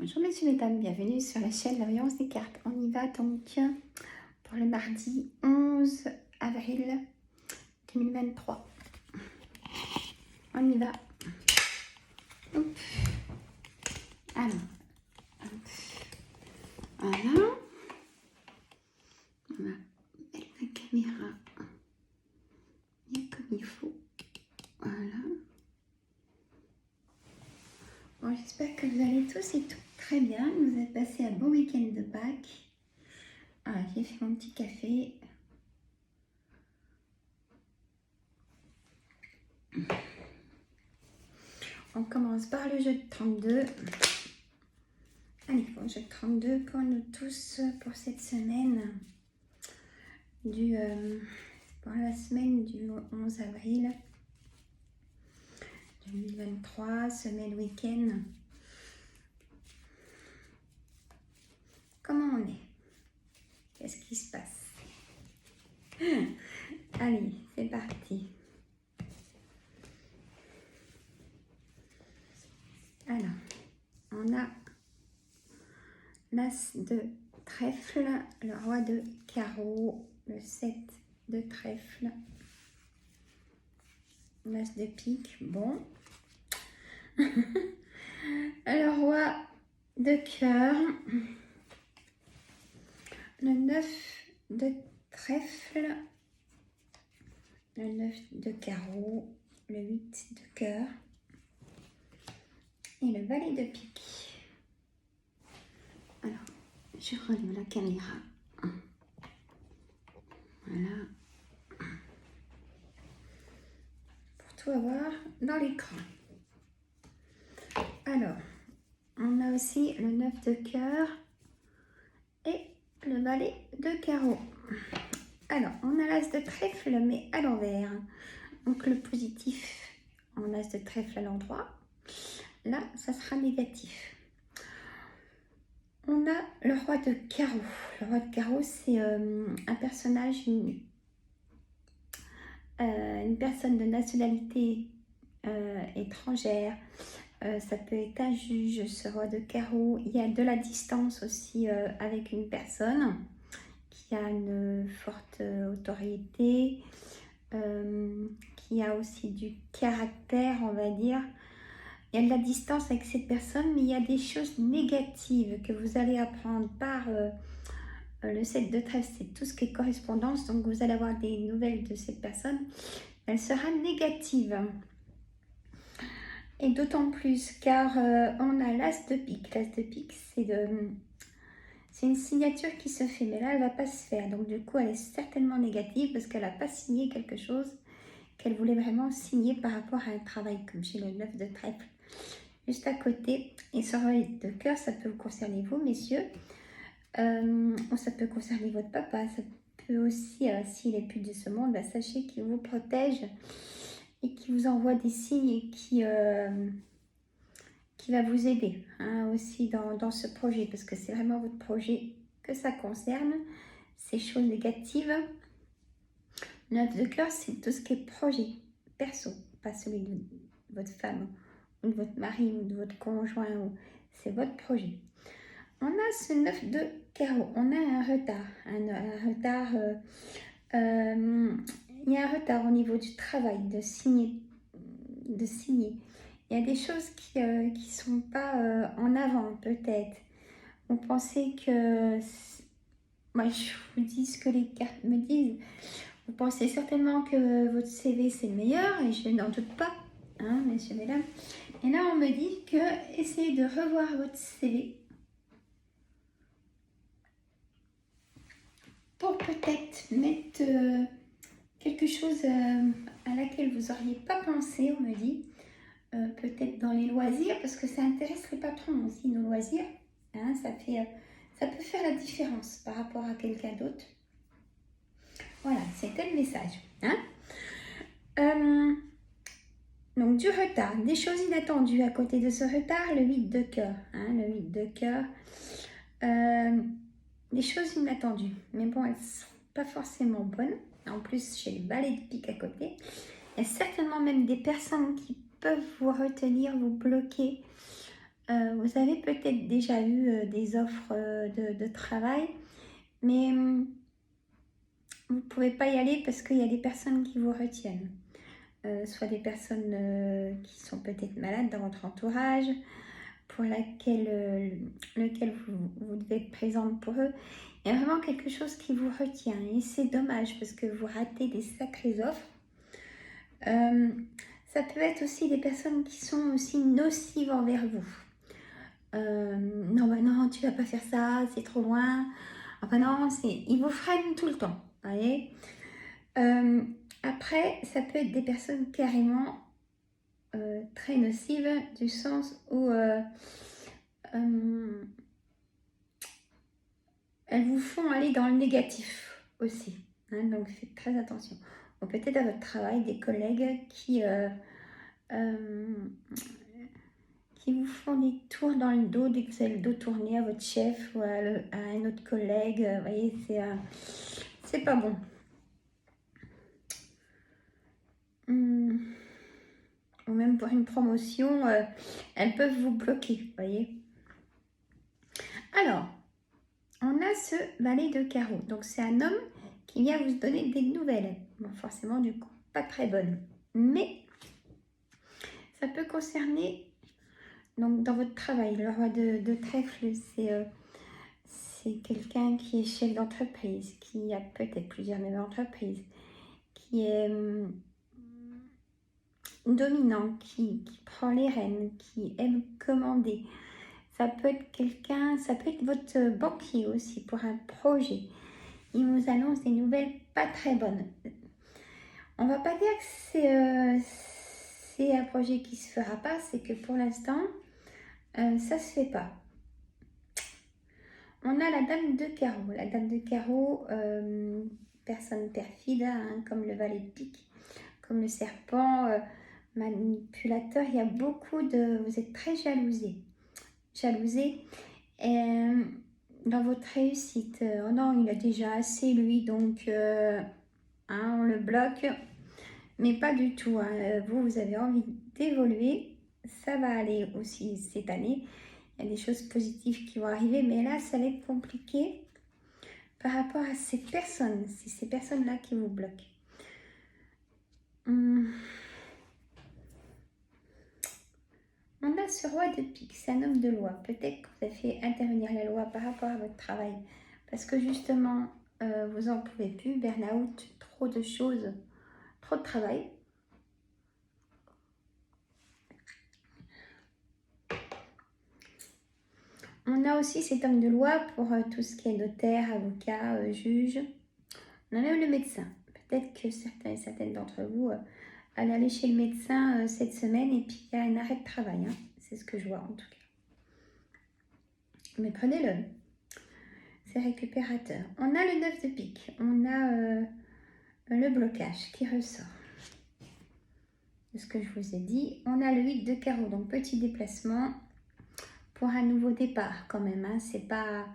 Bonjour messieurs, mesdames, bienvenue sur la chaîne La Voyance des cartes. On y va donc pour le mardi 11 avril 2023. On y va. Hop. Alors, hop. Voilà. On va mettre la caméra bien comme il faut. Voilà. Bon, j'espère que vous allez tous et toutes très bien. Vous avez passé un bon week-end de Pâques. Ah, j'ai fait mon petit café. On commence par le jeu de 32. Allez, bon, jeu de 32 pour nous tous pour cette semaine pour la semaine du 11 avril 2023, semaine week-end. Comment on est? Qu'est-ce qui se passe? Allez, c'est parti. Alors, on a l'as de trèfle, le roi de carreau, le 7 de trèfle, l'as de pique, bon. Le roi de cœur, le 9 de trèfle, le 9 de carreau, le 8 de cœur et le valet de pique. Alors, je relève la caméra. Voilà. Pour tout avoir dans l'écran. Alors, on a aussi le 9 de cœur et le valet de carreau. Alors, on a l'as de trèfle, mais à l'envers. Donc, le positif, on a l'as de trèfle à l'endroit. Là, ça sera négatif. On a le roi de carreau. Le roi de carreau, c'est un personnage, une personne de nationalité étrangère. Ça peut être un juge, ce roi de carreau. Il y a de la distance aussi avec une personne qui a une forte autorité, qui a aussi du caractère, on va dire. Il y a de la distance avec cette personne, mais il y a des choses négatives que vous allez apprendre par le 7 de trèfle. C'est tout ce qui est correspondance, donc vous allez avoir des nouvelles de cette personne. Elle sera négative. Et d'autant plus car on a l'as de pique. L'as de pique, c'est une signature qui se fait, mais là, elle ne va pas se faire. Donc, du coup, elle est certainement négative parce qu'elle n'a pas signé quelque chose qu'elle voulait vraiment signer par rapport à un travail, comme chez le 9 de trèfle. Juste à côté, et ce roi de cœur, ça peut vous concerner vous, messieurs. Ou ça peut concerner votre papa. Ça peut aussi, s'il est plus de ce monde, bah, sachez qu'il vous protège et qui vous envoie des signes et qui va vous aider aussi dans ce projet, parce que c'est vraiment votre projet que ça concerne, ces choses négatives. 9 de cœur, c'est tout ce qui est projet perso, pas celui de votre femme ou de votre mari ou de votre conjoint, c'est votre projet. On a ce 9 de carreau, on a un retard, il y a un retard au niveau du travail, de signer. Il y a des choses qui ne sont pas en avant, peut-être. Vous pensez que... Moi, je vous dis ce que les cartes me disent. Vous pensez certainement que votre CV, c'est le meilleur, et je n'en doute pas, messieurs, mesdames. Et là, on me dit que essayez de revoir votre CV pour peut-être mettre quelque chose à laquelle vous n'auriez pas pensé, on me dit. Peut-être dans les loisirs, parce que ça intéresse les patrons aussi, nos loisirs. Ça peut faire la différence par rapport à quelqu'un d'autre. Voilà, c'était le message. Donc, du retard, des choses inattendues à côté de ce retard, le 8 de cœur. Le 8 de cœur. Des choses inattendues. Mais bon, elles ne sont pas forcément bonnes. En plus, j'ai le balai de pique à côté. Il y a certainement même des personnes qui peuvent vous retenir, vous bloquer Vous avez peut-être déjà eu des offres de travail, mais vous ne pouvez pas y aller parce qu'il y a des personnes qui vous retiennent. Soit des personnes qui sont peut-être malades dans votre entourage, pour lequel vous devez être présente pour eux. Il y a vraiment quelque chose qui vous retient et c'est dommage parce que vous ratez des sacrées offres. Ça peut être aussi des personnes qui sont aussi nocives envers vous. Non, bah non, tu vas pas faire ça, c'est trop loin. Ah bah non, ils vous freinent tout le temps, vous voyez. Après, ça peut être des personnes carrément très nocives, du sens où elles vous font aller dans le négatif aussi. Hein, donc faites très attention. Ou peut-être à votre travail, des collègues qui vous font des tours dans le dos dès que vous avez le dos tourné à votre chef ou à un autre collègue. Vous voyez, c'est pas bon. Ou même pour une promotion, elles peuvent vous bloquer, vous voyez. Alors, on a ce valet de carreau. Donc, c'est un homme qui vient vous donner des nouvelles. Bon, forcément, du coup, pas très bonnes. Mais ça peut concerner, donc, dans votre travail. Le roi de trèfle, c'est quelqu'un qui est chef d'entreprise, qui a peut-être plusieurs mêmes entreprises, qui est dominant, qui prend les rênes, qui aime commander. Ça peut être quelqu'un, ça peut être votre banquier aussi pour un projet. Il vous annonce des nouvelles pas très bonnes. On va pas dire que c'est un projet qui se fera pas, c'est que pour l'instant, ça se fait pas. On a la dame de carreau. La dame de carreau, personne perfide, hein, comme le valet de pique, comme le serpent, manipulateur. Il y a beaucoup de... Vous êtes très jalousé. Et, dans votre réussite. Oh non, il a déjà assez lui, donc hein, on le bloque. Mais pas du tout. Hein. Vous avez envie d'évoluer. Ça va aller aussi cette année. Il y a des choses positives qui vont arriver, mais là, ça va être compliqué par rapport à ces personnes. C'est ces personnes-là qui vous bloquent. On a ce roi de pique, c'est un homme de loi. Peut-être que vous avez fait intervenir la loi par rapport à votre travail. Parce que justement, vous n'en pouvez plus, burn-out, trop de choses, trop de travail. On a aussi cet homme de loi pour tout ce qui est notaire, avocat, juge. On a même le médecin. Peut-être que certains et certaines d'entre vous allez aller chez le médecin cette semaine et puis il y a un arrêt de travail. Hein. C'est ce que je vois en tout cas. Mais prenez-le. C'est récupérateur. On a le 9 de pique. On a le blocage qui ressort. De ce que je vous ai dit. On a le 8 de carreau. Donc petit déplacement pour un nouveau départ quand même. Hein. C'est pas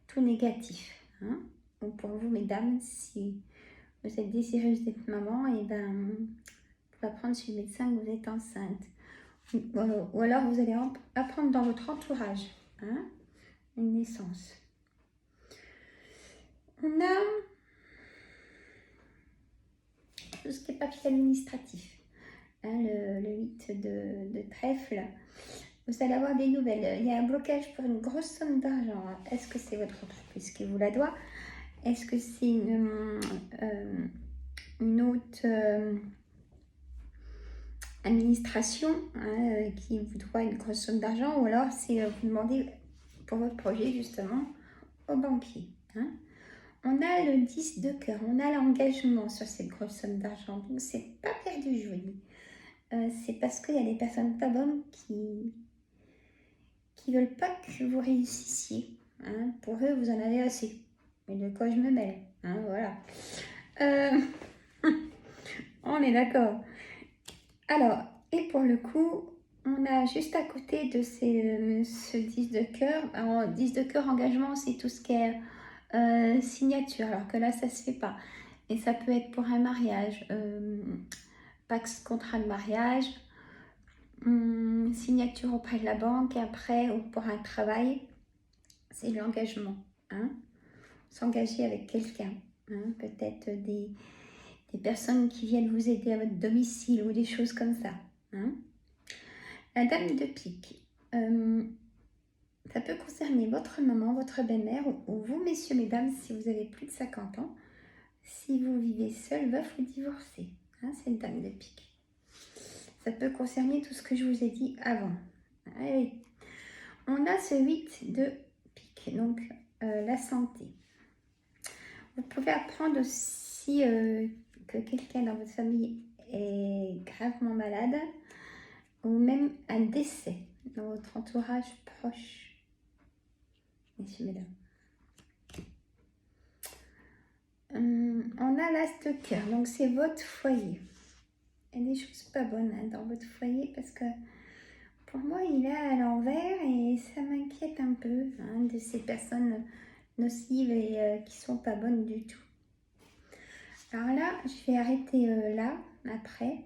tout négatif. Hein. Donc pour vous, mesdames, si vous êtes désireuse d'être maman, et ben, vous apprendre chez le médecin que vous êtes enceinte. Ou alors vous allez apprendre dans votre entourage hein, une naissance. On a tout ce qui est papier administratif. Hein, le 8 de trèfle. Vous allez avoir des nouvelles. Il y a un blocage pour une grosse somme d'argent. Est-ce que c'est votre entreprise qui vous la doit? Est-ce que c'est une autre administration hein, qui vous doit une grosse somme d'argent? Ou alors c'est vous demandez pour votre projet justement au banquier. Hein. On a le 10 de cœur. On a l'engagement sur cette grosse somme d'argent. Donc c'est pas perdu, je vous dis. C'est parce qu'il y a des personnes pas bonnes qui veulent pas que vous réussissiez. Hein. Pour eux, vous en avez assez. Mais de quoi je me mêle hein, voilà. On est d'accord. Alors, et pour le coup, on a juste à côté de ce 10 de cœur. Alors, 10 de cœur, engagement, c'est tout ce qui est signature. Alors que là, ça se fait pas. Et ça peut être pour un mariage. Pax contrat de mariage. signature auprès de la banque et après, ou pour un travail, c'est l'engagement. Hein, s'engager avec quelqu'un. Hein, peut-être des personnes qui viennent vous aider à votre domicile ou des choses comme ça. Hein. La dame de pique. Ça peut concerner votre maman, votre belle-mère ou vous, messieurs, mesdames, si vous avez plus de 50 ans. Si vous vivez seul, veuf ou divorcé. Hein, c'est une dame de pique. Ça peut concerner tout ce que je vous ai dit avant. Allez. On a ce 8 de pique, donc la santé. Vous pouvez apprendre aussi que quelqu'un dans votre famille est gravement malade ou même un décès dans votre entourage proche. Messieurs, mesdames. On a l'as de cœur, donc c'est votre foyer. Il y a des choses pas bonnes hein, dans votre foyer parce que pour moi il est à l'envers et ça m'inquiète un peu hein, de ces personnes nocives et qui sont pas bonnes du tout. Alors là, je vais arrêter là, après.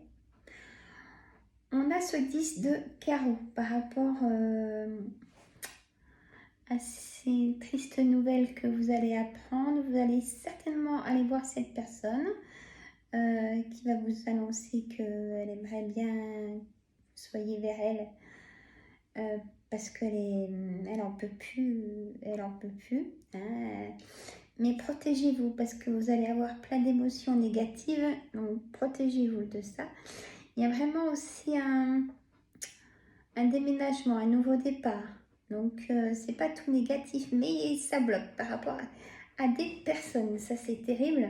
On a ce 10 de carreau par rapport à ces tristes nouvelles que vous allez apprendre. Vous allez certainement aller voir cette personne qui va vous annoncer qu'elle aimerait bien que vous soyez vers elle parce qu'elle en peut plus, hein. Mais protégez-vous parce que vous allez avoir plein d'émotions négatives, donc protégez-vous de ça. Il y a vraiment aussi un déménagement, un nouveau départ. Donc, c'est pas tout négatif, mais ça bloque par rapport à des personnes. Ça, c'est terrible.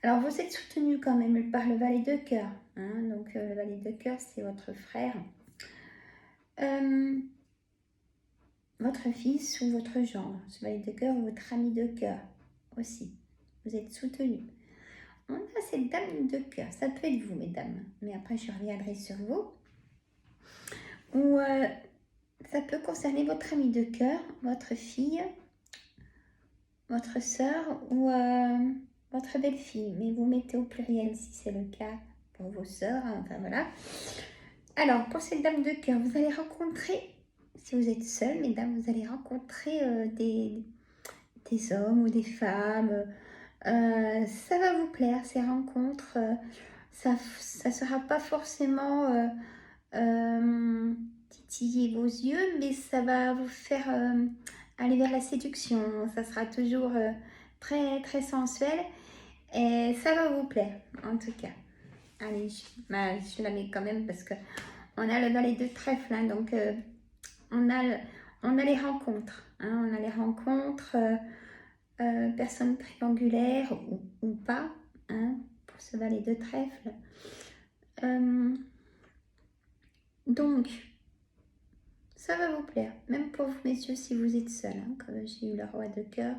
Alors, vous êtes soutenu quand même par le valet de cœur. Hein, donc, le valet de cœur, c'est votre frère. Votre fils ou votre gendre. Ce valet de cœur ou votre ami de cœur aussi. Vous êtes soutenu. On a cette dame de cœur. Ça peut être vous, mesdames. Mais après, je reviendrai sur vous. Ou ça peut concerner votre ami de cœur, votre fille, votre soeur ou votre belle-fille. Mais vous mettez au pluriel si c'est le cas pour vos soeurs. Enfin voilà. Alors, pour cette dame de cœur, vous allez rencontrer, si vous êtes seul, mesdames, vous allez rencontrer des hommes ou des femmes. Ça va vous plaire, ces rencontres. Ça ne sera pas forcément titiller vos yeux, mais ça va vous faire aller vers la séduction. Ça sera toujours très, très sensuel et ça va vous plaire, en tout cas. Allez, je la mets quand même parce que on a le valet de trèfle, hein, donc on a les rencontres. Hein, on a les rencontres, personnes triangulaires ou pas, hein, pour ce valet de trèfle. Donc, ça va vous plaire, même pour vous, messieurs, si vous êtes seuls, hein, comme j'ai eu le roi de cœur.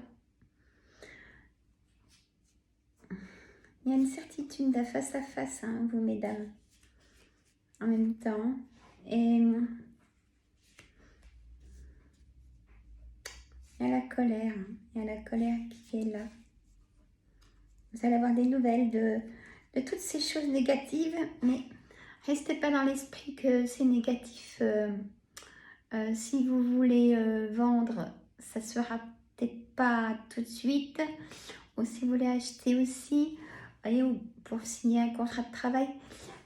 Il y a une certitude de face à face, hein, vous, mesdames, en même temps. Et il y a la colère, hein. Il y a la colère qui est là. Vous allez avoir des nouvelles de toutes ces choses négatives, mais restez pas dans l'esprit que c'est négatif. Si vous voulez vendre, ça ne sera peut-être pas tout de suite. Ou si vous voulez acheter aussi, voyez, ou pour signer un contrat de travail,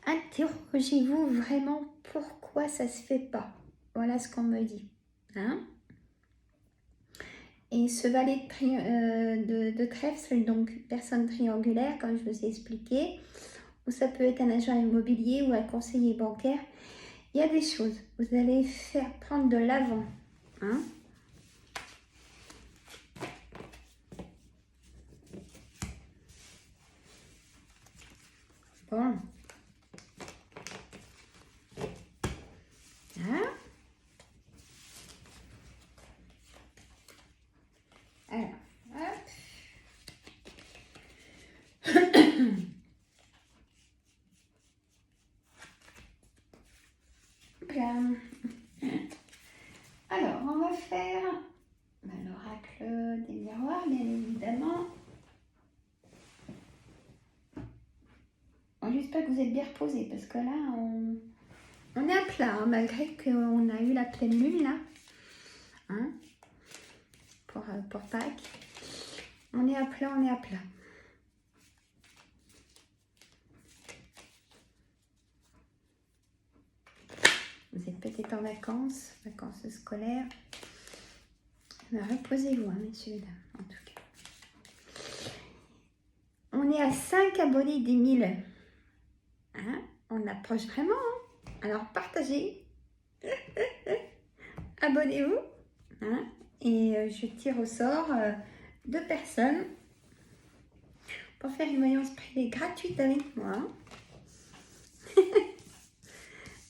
interrogez-vous vraiment pourquoi ça ne se fait pas. Voilà ce qu'on me dit. Hein? Et ce valet de trèfle, donc personne triangulaire, comme je vous ai expliqué, ou ça peut être un agent immobilier ou un conseiller bancaire. Il y a des choses, vous allez faire prendre de l'avant. Hein? Bon. Hein? Alors, hop. Alors, on va faire l'oracle des miroirs, bien évidemment. J'espère que vous êtes bien reposés parce que là, On est à plat, hein, malgré qu'on a eu la pleine lune là, hein, pour Pâques. On est à plat, on est à plat. Vous êtes peut-être en vacances scolaires. Reposez-vous, hein, messieurs et dames, en tout cas. On est à 5 abonnés des 1000. Hein, on approche vraiment. Hein. Alors, partagez. Abonnez-vous. Hein, et je tire au sort 2 personnes pour faire une voyance privée gratuite avec moi.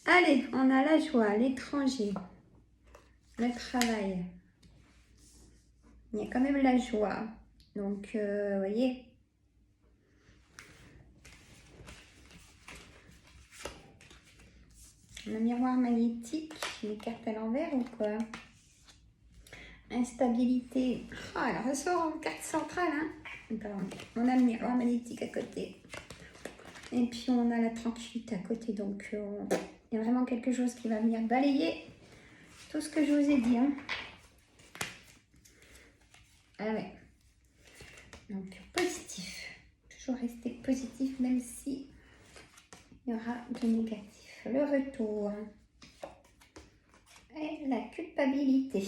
Allez, on a la joie, l'étranger, le travail. Il y a quand même la joie. Donc, vous voyez. Le miroir magnétique, les cartes à l'envers ou quoi? Instabilité. Ah, elle ressort en carte centrale. Hein. On a le miroir magnétique à côté. Et puis, on a la tranquillité à côté. Donc, il y a vraiment quelque chose qui va venir balayer tout ce que je vous ai dit. Hein. Ah ouais. Donc, positif. Toujours rester positif, même si il y aura du négatif. Le retour. Et la culpabilité.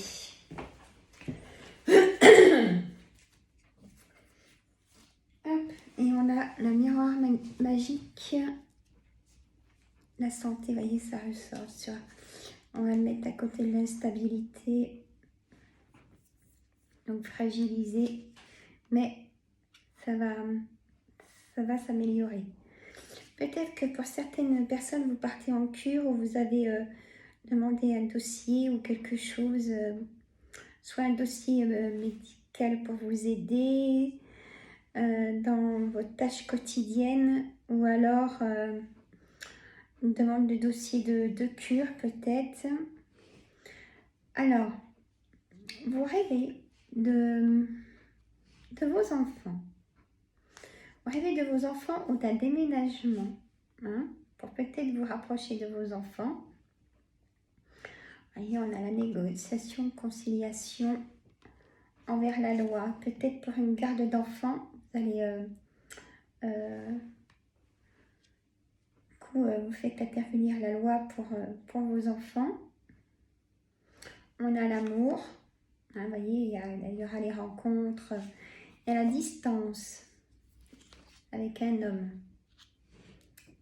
Hop. Et on a le miroir magique. La santé, vous voyez, ça ressort sur... On va le mettre à côté de l'instabilité. Donc fragilisé. Mais ça va s'améliorer. Peut-être que pour certaines personnes, vous partez en cure ou vous avez demandé un dossier ou quelque chose, soit un dossier médical pour vous aider dans vos tâches quotidiennes ou alors une demande de dossier de cure peut-être. Alors, vous rêvez de vos enfants. Vous rêvez de vos enfants ou d'un déménagement, hein, pour peut-être vous rapprocher de vos enfants. Voyez, on a la négociation, conciliation envers la loi. Peut-être pour une garde d'enfants, vous allez... vous faites intervenir la loi pour vos enfants. On a l'amour. Hein, vous voyez, il y aura les rencontres. Il y a la distance avec un homme.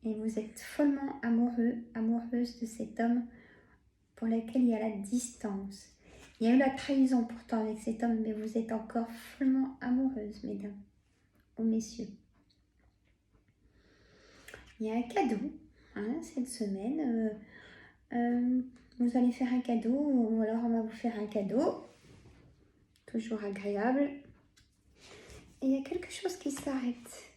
Et vous êtes follement amoureux, amoureuse de cet homme pour lequel il y a la distance. Il y a eu la trahison pourtant avec cet homme, mais vous êtes encore follement amoureuse, mesdames ou messieurs. Il y a un cadeau, hein, cette semaine. Vous allez faire un cadeau, ou alors on va vous faire un cadeau. Toujours agréable. Et il y a quelque chose qui s'arrête.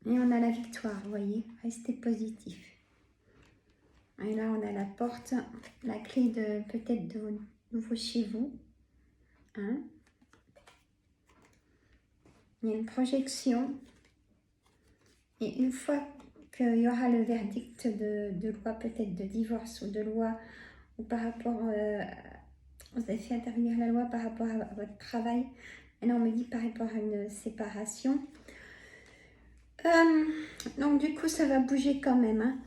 Et on a la victoire, vous voyez. Restez positif. Et là, on a la porte, la clé de peut-être de nouveau chez vous. Hein? Il y a une projection. Et une fois qu'il y aura le verdict de loi, peut-être de divorce ou de loi, ou par rapport, vous avez fait intervenir la loi par rapport à votre travail. Et là, on me dit par rapport à une séparation. Donc, du coup, ça va bouger quand même. Hein.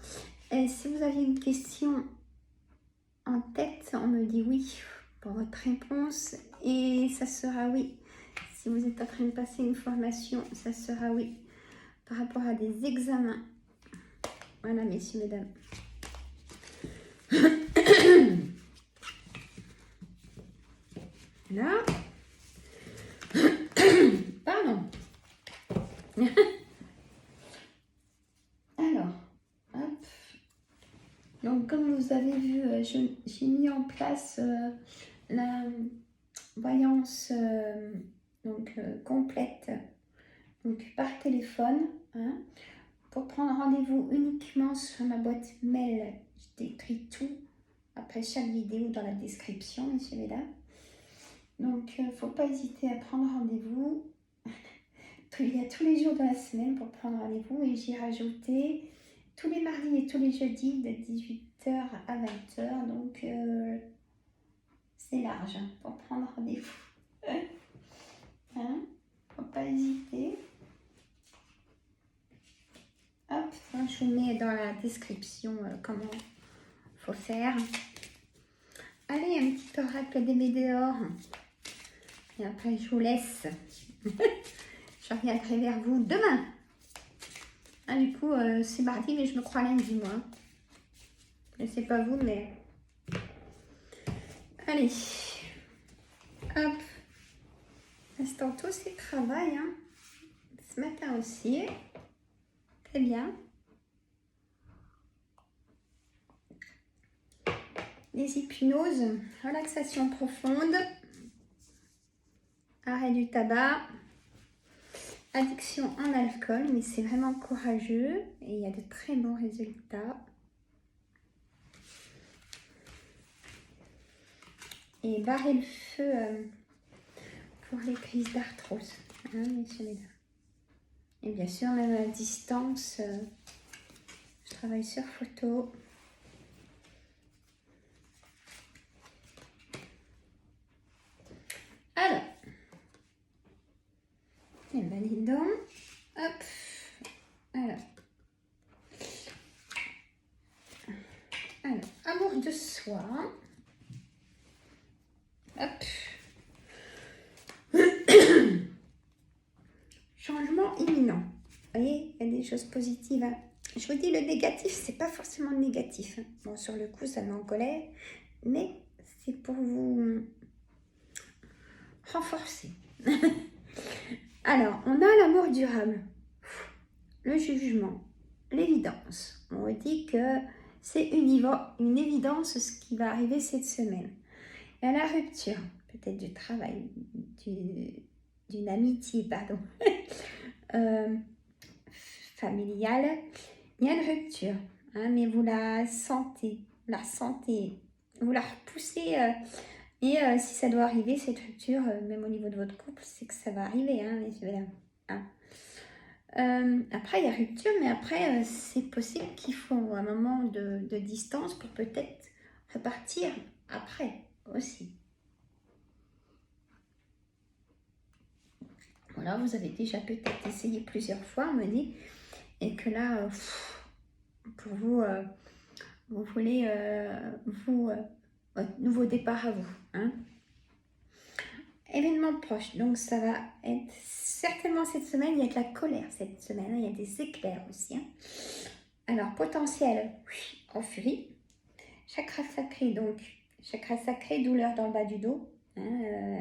Et si vous avez une question en tête, on me dit oui pour votre réponse. Et ça sera oui. Si vous êtes en train de passer une formation, ça sera oui. Par rapport à des examens. Voilà, messieurs, mesdames. Là. Pardon. Alors, hop. Donc, comme vous avez vu, j'ai mis en place la voyance complète, donc par téléphone, hein, pour prendre rendez-vous uniquement sur ma boîte mail. Je décris tout après chaque vidéo dans la description, messieurs et mesdames. Donc, il ne faut pas hésiter à prendre rendez-vous. Il y a tous les jours de la semaine pour prendre rendez-vous et j'ai rajouté tous les mardis et tous les jeudis de 18h à 20h. Donc, c'est large hein, pour prendre rendez-vous. Hein, faut pas hésiter. Hop, je vous mets dans la description comment faut faire. Allez, un petit oracle des météores. Et après, je vous laisse. Je reviendrai vers vous demain. Ah, du coup, c'est mardi, mais je me crois lundi, moi. Je sais pas vous, mais... Allez. Hop. Instant tout, c'est travail. Hein. Ce matin aussi. Très bien. Les hypnoses. Relaxation profonde. Arrêt du tabac. Addiction en alcool, mais c'est vraiment courageux et il y a de très bons résultats. Et barrer le feu pour les crises d'arthrose, hein, messieurs, mesdames. Et bien sûr, même à distance, je travaille sur photo. Alors, et ben dis donc, hop, alors, amour de soi, hop, changement imminent. Vous voyez, il y a des choses positives. Hein. Je vous dis, le négatif, c'est pas forcément négatif. Hein. Bon, sur le coup, ça met en colère, mais c'est pour vous renforcer. Alors, on a l'amour durable, le jugement, l'évidence. On dit que c'est une évidence ce qui va arriver cette semaine. Il y a la rupture, peut-être du travail, d'une amitié, pardon, familiale. Il y a une rupture, hein, mais vous la sentez, vous la repoussez. Et si ça doit arriver, cette rupture, même au niveau de votre couple, c'est que ça va arriver, hein, messieurs, mesdames. Hein. Après, il y a rupture, mais après, c'est possible qu'il faut un moment de distance pour peut-être repartir après aussi. Voilà, vous avez déjà peut-être essayé plusieurs fois, on me dit, et que là, pour vous, vous voulez votre nouveau départ à vous. Hein. Événement proche, donc ça va être certainement cette semaine, il y a de la colère cette semaine, hein, il y a des éclairs aussi. Hein. Alors, potentiel en furie, chakra sacré, donc chakra sacré, douleur dans le bas du dos, hein,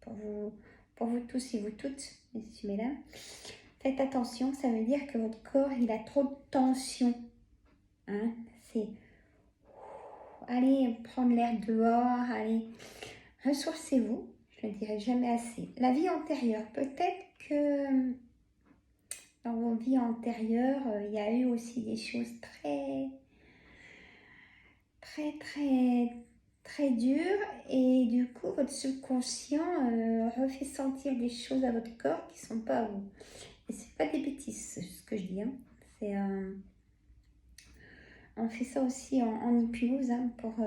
pour vous tous et vous toutes, messieurs, mesdames. Faites attention, ça veut dire que votre corps, il a trop de tension. Hein, c'est allez prendre l'air dehors, allez, ressourcez-vous. Je ne le dirai jamais assez. La vie antérieure, peut-être que dans vos vies antérieures, il y a eu aussi des choses très dures. Et du coup, votre subconscient refait sentir des choses à votre corps qui ne sont pas à vous. Et ce n'est pas des bêtises, ce que je dis. Hein. On fait ça aussi en hypnose hein, pour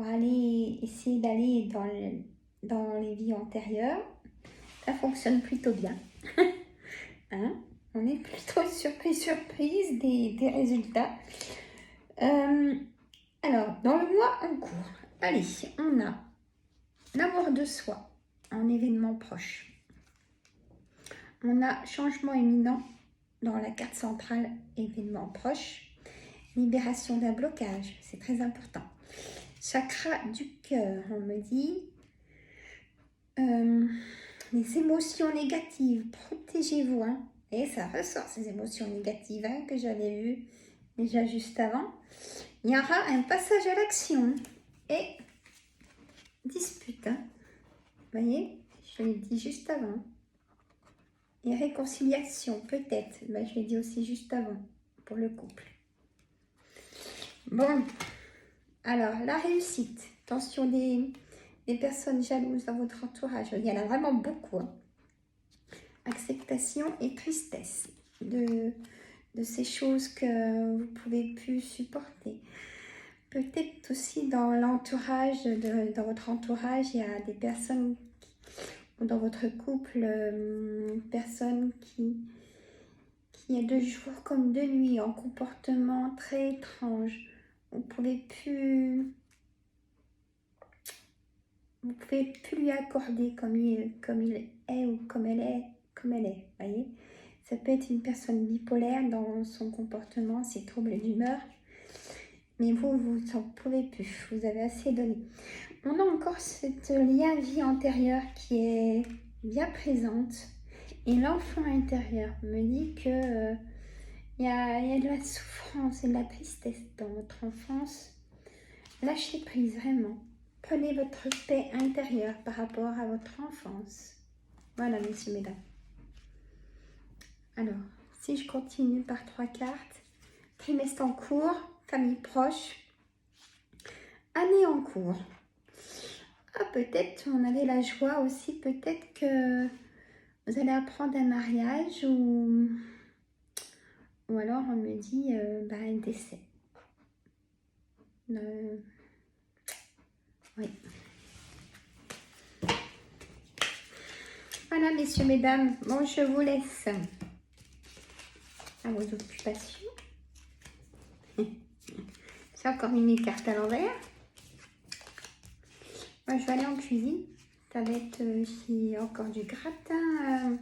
aller essayer d'aller dans les vies antérieures. Ça fonctionne plutôt bien. Hein, on est plutôt surprise des résultats. Alors, dans le mois en cours, allez, on a l'amour de soi en événement proche. On a changement imminent dans la carte centrale, événement proche. Libération d'un blocage, c'est très important. Chakra du cœur, on me dit. Les émotions négatives, protégez-vous. Hein. Et ça ressort, ces émotions négatives hein, que j'avais vues déjà juste avant. Il y aura un passage à l'action et dispute. Hein. Vous voyez, je l'ai dit juste avant. Et réconciliation, peut-être. Ben, je l'ai dit aussi juste avant, pour le couple. Bon, alors, la réussite. Attention des personnes jalouses dans votre entourage. Il y en a vraiment beaucoup. Hein. Acceptation et tristesse de de ces choses que vous ne pouvez plus supporter. Peut-être aussi dans l'entourage, dans votre entourage, il y a des personnes, ou dans votre couple, personnes qui est de jour comme de nuit, en comportement très étrange. Vous pouvez plus lui accorder comme il est ou comme elle est, voyez. Ça peut être une personne bipolaire dans son comportement, ses troubles d'humeur, mais vous n'en pouvez plus, vous avez assez donné. On a encore cette lien vie antérieure qui est bien présente, et l'enfant intérieur me dit que il y a de la souffrance et de la tristesse dans votre enfance. Lâchez prise, vraiment. Prenez votre paix intérieure par rapport à votre enfance. Voilà, messieurs, mesdames. Alors, si je continue par 3 cartes, trimestre en cours, famille proche, année en cours. Ah, peut-être on avait la joie aussi, peut-être que vous allez apprendre un mariage ou alors on me dit un décès. Oui. Voilà, messieurs, mesdames. Bon, je vous laisse à vos occupations. C'est encore mis mes cartes à l'envers. Moi, je vais aller en cuisine. Ça va être j'ai encore du gratin.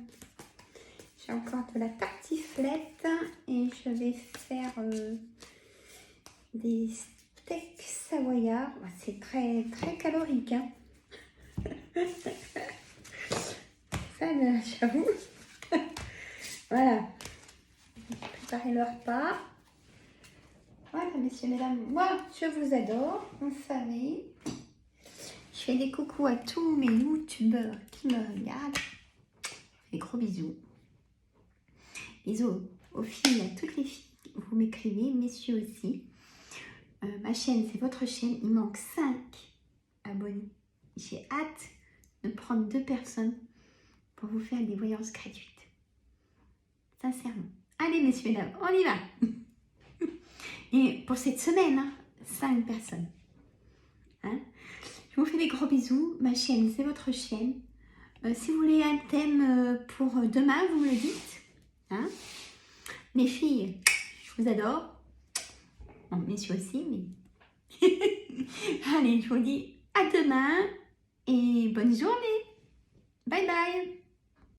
J'ai encore de la tartiflette. Et je vais faire des steaks savoyards. C'est très, très calorique. Hein. Ça, j'avoue. Voilà. Préparer le repas. Voilà, messieurs, mesdames. Moi, je vous adore. Vous savez. Je fais des coucous à tous mes youtubeurs qui me regardent. Des gros bisous. Bisous aux filles, à toutes les filles. Vous m'écrivez, messieurs aussi. Ma chaîne, c'est votre chaîne. Il manque 5 abonnés. J'ai hâte de prendre 2 personnes pour vous faire des voyances gratuites. Sincèrement. Allez, messieurs, mesdames, on y va. Et pour cette semaine, 5 personnes. Hein? Je vous fais des gros bisous. Ma chaîne, c'est votre chaîne. Si vous voulez un thème pour demain, vous me le dites. Hein? Les filles, je vous adore. Bon, messieurs aussi, mais... Allez, je vous dis à demain et bonne journée. Bye bye.